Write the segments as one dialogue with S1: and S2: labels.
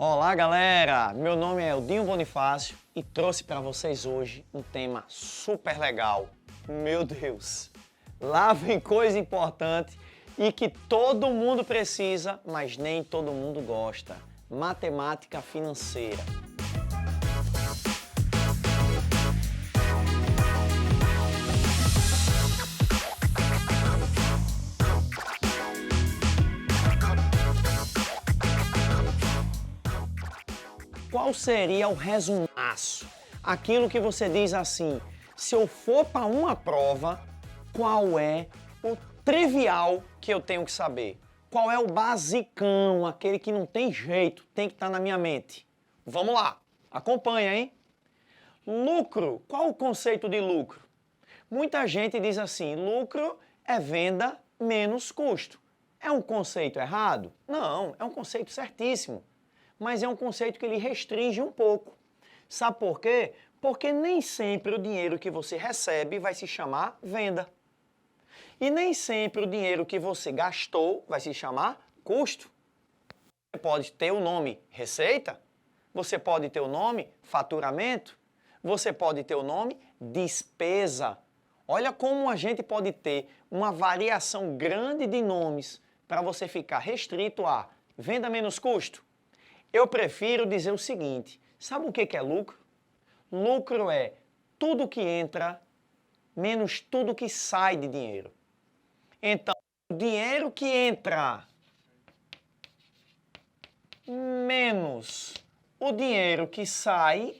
S1: Olá galera, meu nome é Eldinho Bonifácio e trouxe para vocês hoje um tema super legal. Meu Deus, lá vem coisa importante e que todo mundo precisa, mas nem todo mundo gosta. Matemática financeira. Qual seria o resumaço? Aquilo que você diz assim, se eu for para uma prova, qual é o trivial que eu tenho que saber? Qual é o basicão, aquele que não tem jeito, tem que estar na minha mente? Vamos lá, acompanha, hein? Lucro, qual o conceito de lucro? Muita gente diz assim, lucro é venda menos custo. É um conceito errado? Não, é um conceito certíssimo. Mas é um conceito que ele restringe um pouco. Sabe por quê? Porque nem sempre o dinheiro que você recebe vai se chamar venda. E nem sempre o dinheiro que você gastou vai se chamar custo. Você pode ter o nome receita, você pode ter o nome faturamento, você pode ter o nome despesa. Olha como a gente pode ter uma variação grande de nomes para você ficar restrito a venda menos custo. Eu prefiro dizer o seguinte, sabe o que é lucro? Lucro é tudo que entra menos tudo que sai de dinheiro. Então, o dinheiro que entra menos o dinheiro que sai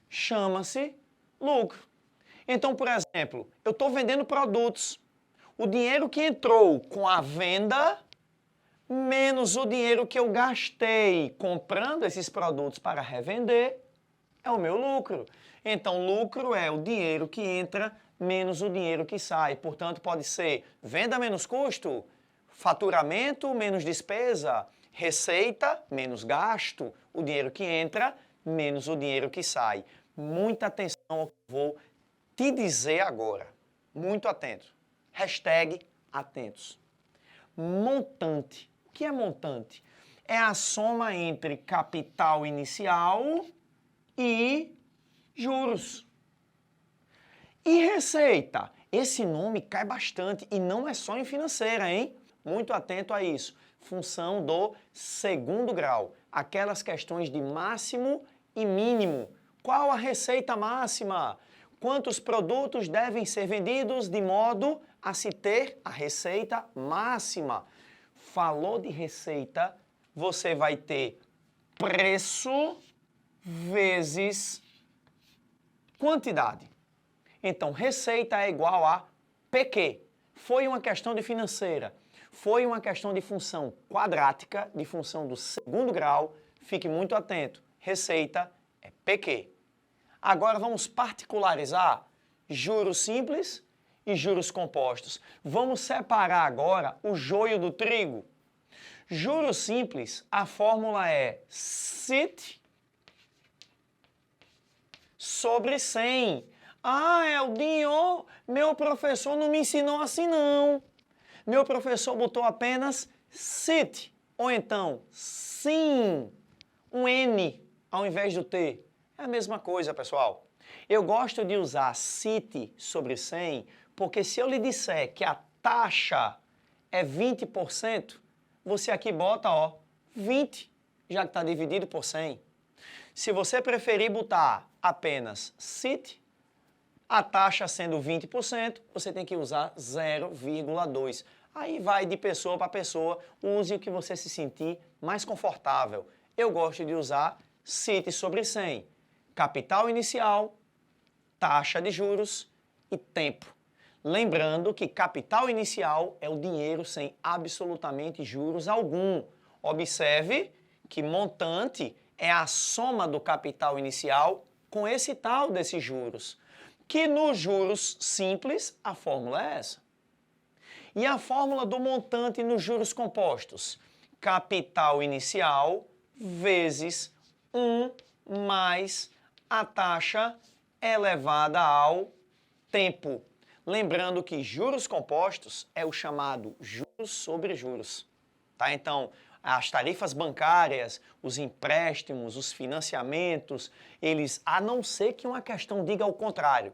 S1: chama-se lucro. Então, por exemplo, eu estou vendendo produtos. O dinheiro que entrou com a venda menos o dinheiro que eu gastei comprando esses produtos para revender, é o meu lucro. Então, lucro é o dinheiro que entra menos o dinheiro que sai. Portanto, pode ser venda menos custo, faturamento menos despesa, receita menos gasto, o dinheiro que entra menos o dinheiro que sai. Muita atenção ao que eu vou te dizer agora. Muito atento. Hashtag atentos. Montante. O que é montante? É a soma entre capital inicial e juros. E receita? Esse nome cai bastante e não é só em financeira, hein? Muito atento a isso. Função do segundo grau. Aquelas questões de máximo e mínimo. Qual a receita máxima? Quantos produtos devem ser vendidos de modo a se ter a receita máxima? Falou de receita, você vai ter preço vezes quantidade. Então, receita é igual a PQ. Foi uma questão de financeira, foi uma questão de função quadrática, de função do segundo grau. Fique muito atento. Receita é PQ. Agora vamos particularizar juros simples e juros compostos. Vamos separar agora o joio do trigo. Juros simples, a fórmula é CIT sobre 100. Ah, Eldinho, meu professor não me ensinou assim não. Meu professor botou apenas CIT, ou então SIM, um N ao invés do T. É a mesma coisa, pessoal. Eu gosto de usar CIT sobre 100, porque se eu lhe disser que a taxa é 20%, você aqui bota, ó, 20, já que está dividido por 100. Se você preferir botar apenas CIT, a taxa sendo 20%, você tem que usar 0,2. Aí vai de pessoa para pessoa, use o que você se sentir mais confortável. Eu gosto de usar CIT sobre 100. Capital inicial, taxa de juros e tempo. Lembrando que capital inicial é o dinheiro sem absolutamente juros algum. Observe que montante é a soma do capital inicial com esse tal desses juros. Que nos juros simples, a fórmula é essa. E a fórmula do montante nos juros compostos? Capital inicial vezes 1 mais a taxa elevada ao tempo. Lembrando que juros compostos é o chamado juros sobre juros. Tá? Então, as tarifas bancárias, os empréstimos, os financiamentos, eles, a não ser que uma questão diga o contrário,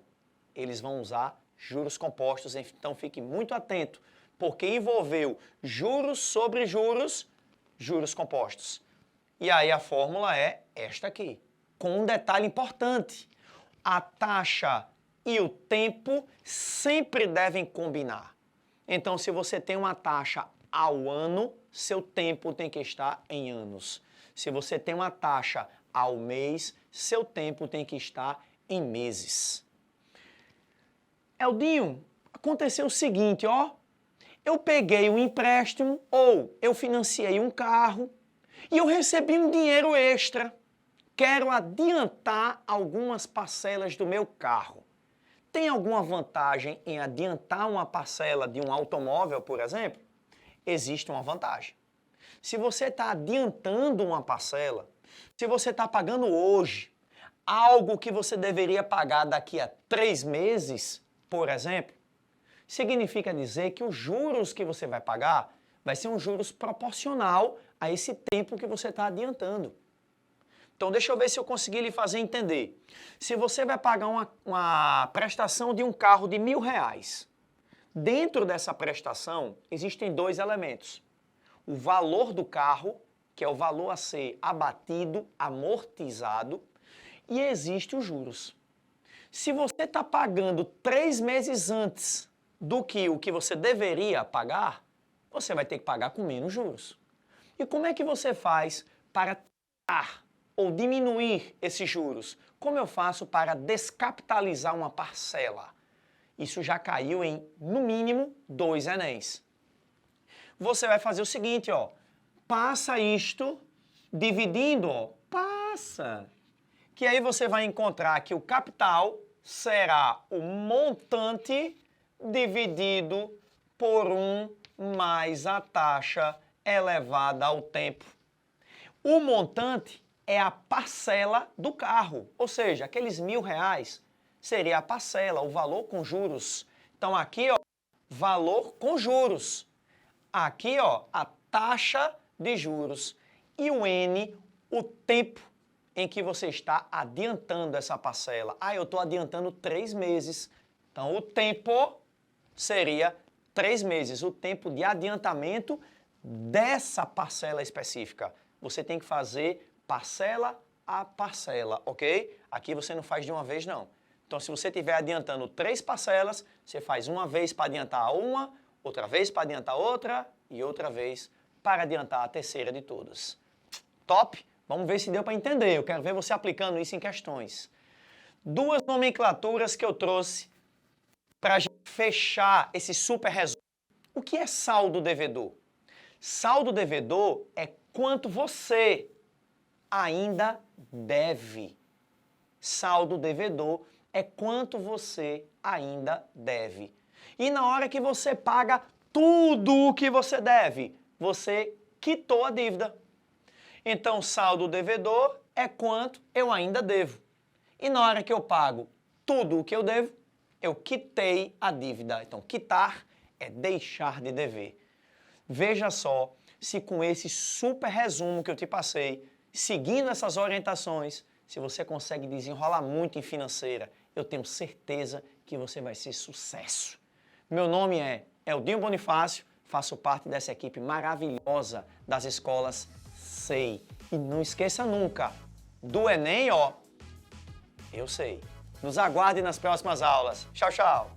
S1: eles vão usar juros compostos, então fique muito atento, porque envolveu juros sobre juros, juros compostos. E aí a fórmula é esta aqui, com um detalhe importante. A taxa e o tempo sempre devem combinar. Então, se você tem uma taxa ao ano, seu tempo tem que estar em anos. Se você tem uma taxa ao mês, seu tempo tem que estar em meses. Eldinho, aconteceu o seguinte, ó. Eu peguei um empréstimo ou eu financiei um carro e eu recebi um dinheiro extra. Quero adiantar algumas parcelas do meu carro. Tem alguma vantagem em adiantar uma parcela de um automóvel, por exemplo? Existe uma vantagem. Se você está adiantando uma parcela, se você está pagando hoje algo que você deveria pagar daqui a 3 meses, por exemplo, significa dizer que os juros que você vai pagar vai ser um juros proporcional a esse tempo que você está adiantando. Então, deixa eu ver se eu consegui lhe fazer entender. Se você vai pagar uma prestação de um carro de R$1.000, dentro dessa prestação existem 2 elementos. O valor do carro, que é o valor a ser abatido, amortizado, e existe os juros. Se você está pagando 3 meses antes do que o que você deveria pagar, você vai ter que pagar com menos juros. E como é que você faz para tirar ou diminuir esses juros? Como eu faço para descapitalizar uma parcela? Isso já caiu em, no mínimo, 2 Enems. Você vai fazer o seguinte, ó. Passa isto dividindo, ó. Passa. Que aí você vai encontrar que o capital será o montante dividido por 1 mais a taxa elevada ao tempo. O montante é a parcela do carro, ou seja, aqueles R$1.000 seria a parcela, o valor com juros. Então aqui, ó, valor com juros. Aqui, ó, a taxa de juros. E o N, o tempo em que você está adiantando essa parcela. Ah, eu estou adiantando 3 meses. Então o tempo seria 3 meses, o tempo de adiantamento dessa parcela específica. Você tem que fazer parcela a parcela, ok? Aqui você não faz de uma vez, não. Então, se você estiver adiantando 3 parcelas, você faz uma vez para adiantar uma, outra vez para adiantar outra e outra vez para adiantar a terceira de todas. Top? Vamos ver se deu para entender. Eu quero ver você aplicando isso em questões. 2 nomenclaturas que eu trouxe para a gente fechar esse super resumo. O que é saldo devedor? Saldo devedor é quanto você ainda deve. Saldo devedor é quanto você ainda deve. E na hora que você paga tudo o que você deve, você quitou a dívida. Então, saldo devedor é quanto eu ainda devo. E na hora que eu pago tudo o que eu devo, eu quitei a dívida. Então, quitar é deixar de dever. Veja só se com esse super resumo que eu te passei, seguindo essas orientações, se você consegue desenrolar muito em financeira, eu tenho certeza que você vai ser sucesso. Meu nome é Eldinho Bonifácio, faço parte dessa equipe maravilhosa das escolas SEI. E não esqueça nunca, do Enem, ó, eu sei. Nos aguarde nas próximas aulas. Tchau, tchau!